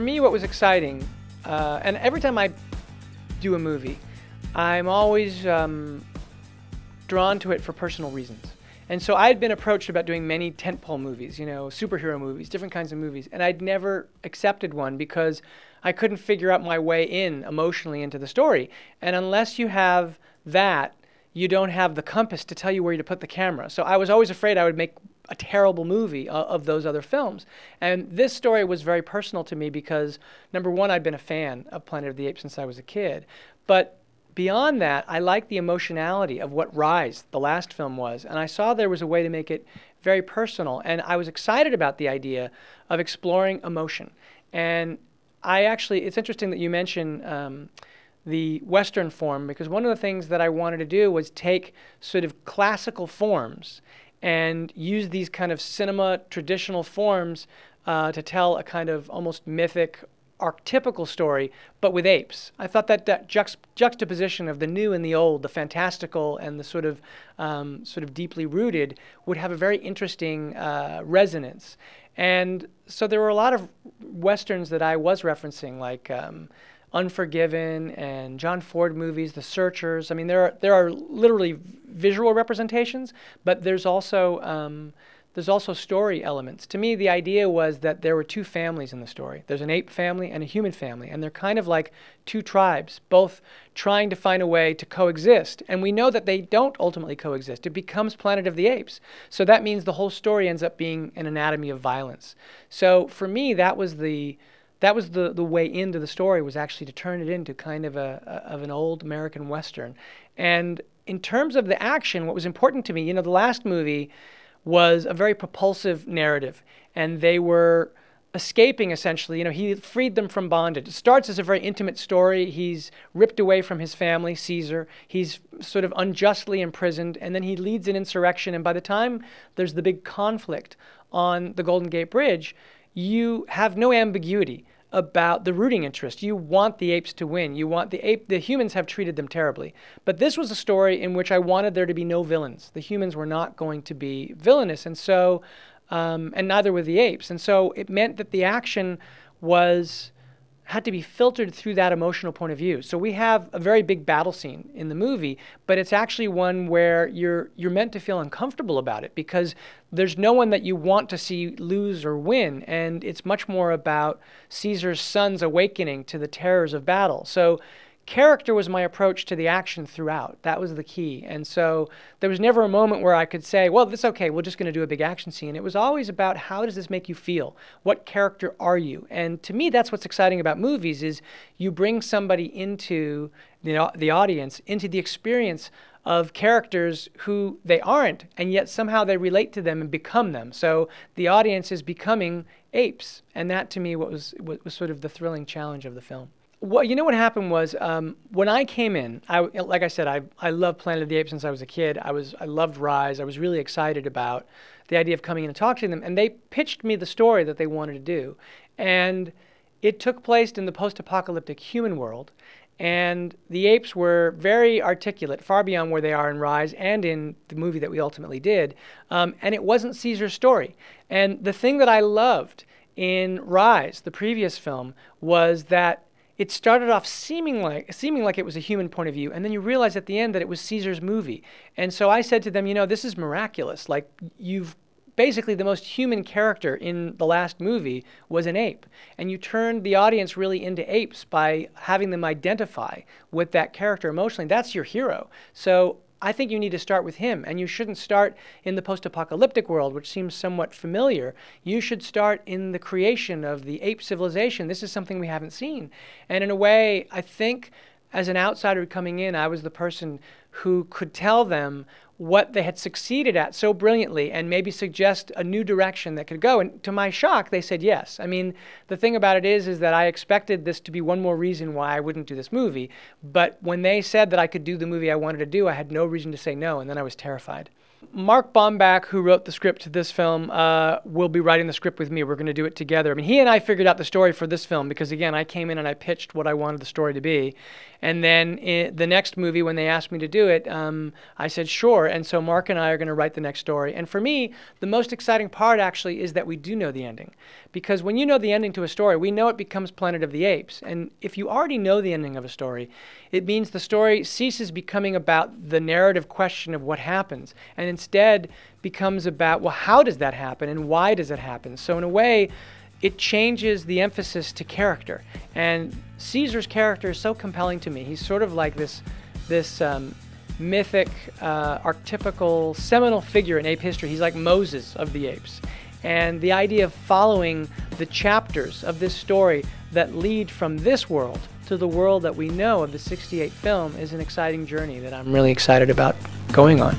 me, what was exciting, and every time I do a movie, I'm always drawn to it for personal reasons. And so I had been approached about doing many tentpole movies, you know, superhero movies, different kinds of movies, and I'd never accepted one because I couldn't figure out my way in emotionally into the story. And unless you have that, you don't have the compass to tell you where to put the camera. So I was always afraid I would make a terrible movie of those other films. And this story was very personal to me because, number one, I'd been a fan of Planet of the Apes since I was a kid. But beyond that, I liked the emotionality of what Rise, the last film, was. And I saw there was a way to make it very personal. And I was excited about the idea of exploring emotion. And it's interesting that you mention the Western form, because one of the things that I wanted to do was take sort of classical forms and use these kind of cinema traditional forms to tell a kind of almost mythic, archetypical story, but with apes. I thought that juxtaposition of the new and the old, the fantastical and the sort of deeply rooted, would have a very interesting resonance. And so there were a lot of Westerns that I was referencing, like Unforgiven and John Ford movies, The Searchers. I mean, there are literally visual representations, but there's also story elements. To me, the idea was that there were two families in the story. There's an ape family and a human family, and they're kind of like two tribes, both trying to find a way to coexist. And we know that they don't ultimately coexist. It becomes Planet of the Apes. So that means the whole story ends up being an anatomy of violence. So for me, that was the way into the story, was actually to turn it into kind of an old American Western. And in terms of the action, what was important to me, you know, the last movie was a very propulsive narrative, and they were escaping, essentially. You know, he freed them from bondage. It starts as a very intimate story. He's ripped away from his family, Caesar. He's sort of unjustly imprisoned, and then he leads an insurrection, and by the time there's the big conflict on the Golden Gate Bridge, you have no ambiguity about the rooting interest. You want the apes to win. You want the humans have treated them terribly. But this was a story in which I wanted there to be no villains. The humans were not going to be villainous, and so, and neither were the apes. And so it meant that the action had to be filtered through that emotional point of view. So we have a very big battle scene in the movie, but it's actually one where you're meant to feel uncomfortable about it because there's no one that you want to see lose or win, and it's much more about Caesar's son's awakening to the terrors of battle. So character was my approach to the action throughout. That was the key. And so there was never a moment where I could say, well, that's okay, we're just going to do a big action scene. It was always about, how does this make you feel? What character are you? And to me, that's what's exciting about movies, is you bring somebody into the audience, into the experience of characters who they aren't, and yet somehow they relate to them and become them. So the audience is becoming apes. And that, to me, was sort of the thrilling challenge of the film. Well, you know what happened was, when I came in, like I said, I loved Planet of the Apes since I was a kid. I loved Rise. I was really excited about the idea of coming in and talking to them. And they pitched me the story that they wanted to do. And it took place in the post-apocalyptic human world. And the apes were very articulate, far beyond where they are in Rise and in the movie that we ultimately did. And it wasn't Caesar's story. And the thing that I loved in Rise, the previous film, was that it started off seeming like it was a human point of view, and then you realize at the end that it was Caesar's movie. And so I said to them, you know, this is miraculous. Like, you've basically, the most human character in the last movie was an ape, and you turned the audience really into apes by having them identify with that character emotionally. That's your hero. So I think you need to start with him, and you shouldn't start in the post-apocalyptic world, which seems somewhat familiar. You should start in the creation of the ape civilization. This is something we haven't seen. And in a way, I think as an outsider coming in, I was the person who could tell them what they had succeeded at so brilliantly and maybe suggest a new direction that could go. And to my shock, they said yes. I mean, the thing about it is that I expected this to be one more reason why I wouldn't do this movie. But when they said that I could do the movie I wanted to do, I had no reason to say no, and then I was terrified. Mark Bombach, who wrote the script to this film, will be writing the script with me. We're going to do it together. I mean, he and I figured out the story for this film because, again, I came in and I pitched what I wanted the story to be. And then the next movie, when they asked me to do it, I said, sure. And so Mark and I are going to write the next story. And for me, the most exciting part, actually, is that we do know the ending. Because when you know the ending to a story, we know it becomes Planet of the Apes. And if you already know the ending of a story, it means the story ceases becoming about the narrative question of what happens, and instead becomes about, well, how does that happen and why does it happen? So in a way, it changes the emphasis to character. And Caesar's character is so compelling to me. He's sort of like this mythic, archetypical, seminal figure in ape history. He's like Moses of the apes. And the idea of following the chapters of this story that lead from this world to the world that we know of the '68 film is an exciting journey that I'm really excited about going on.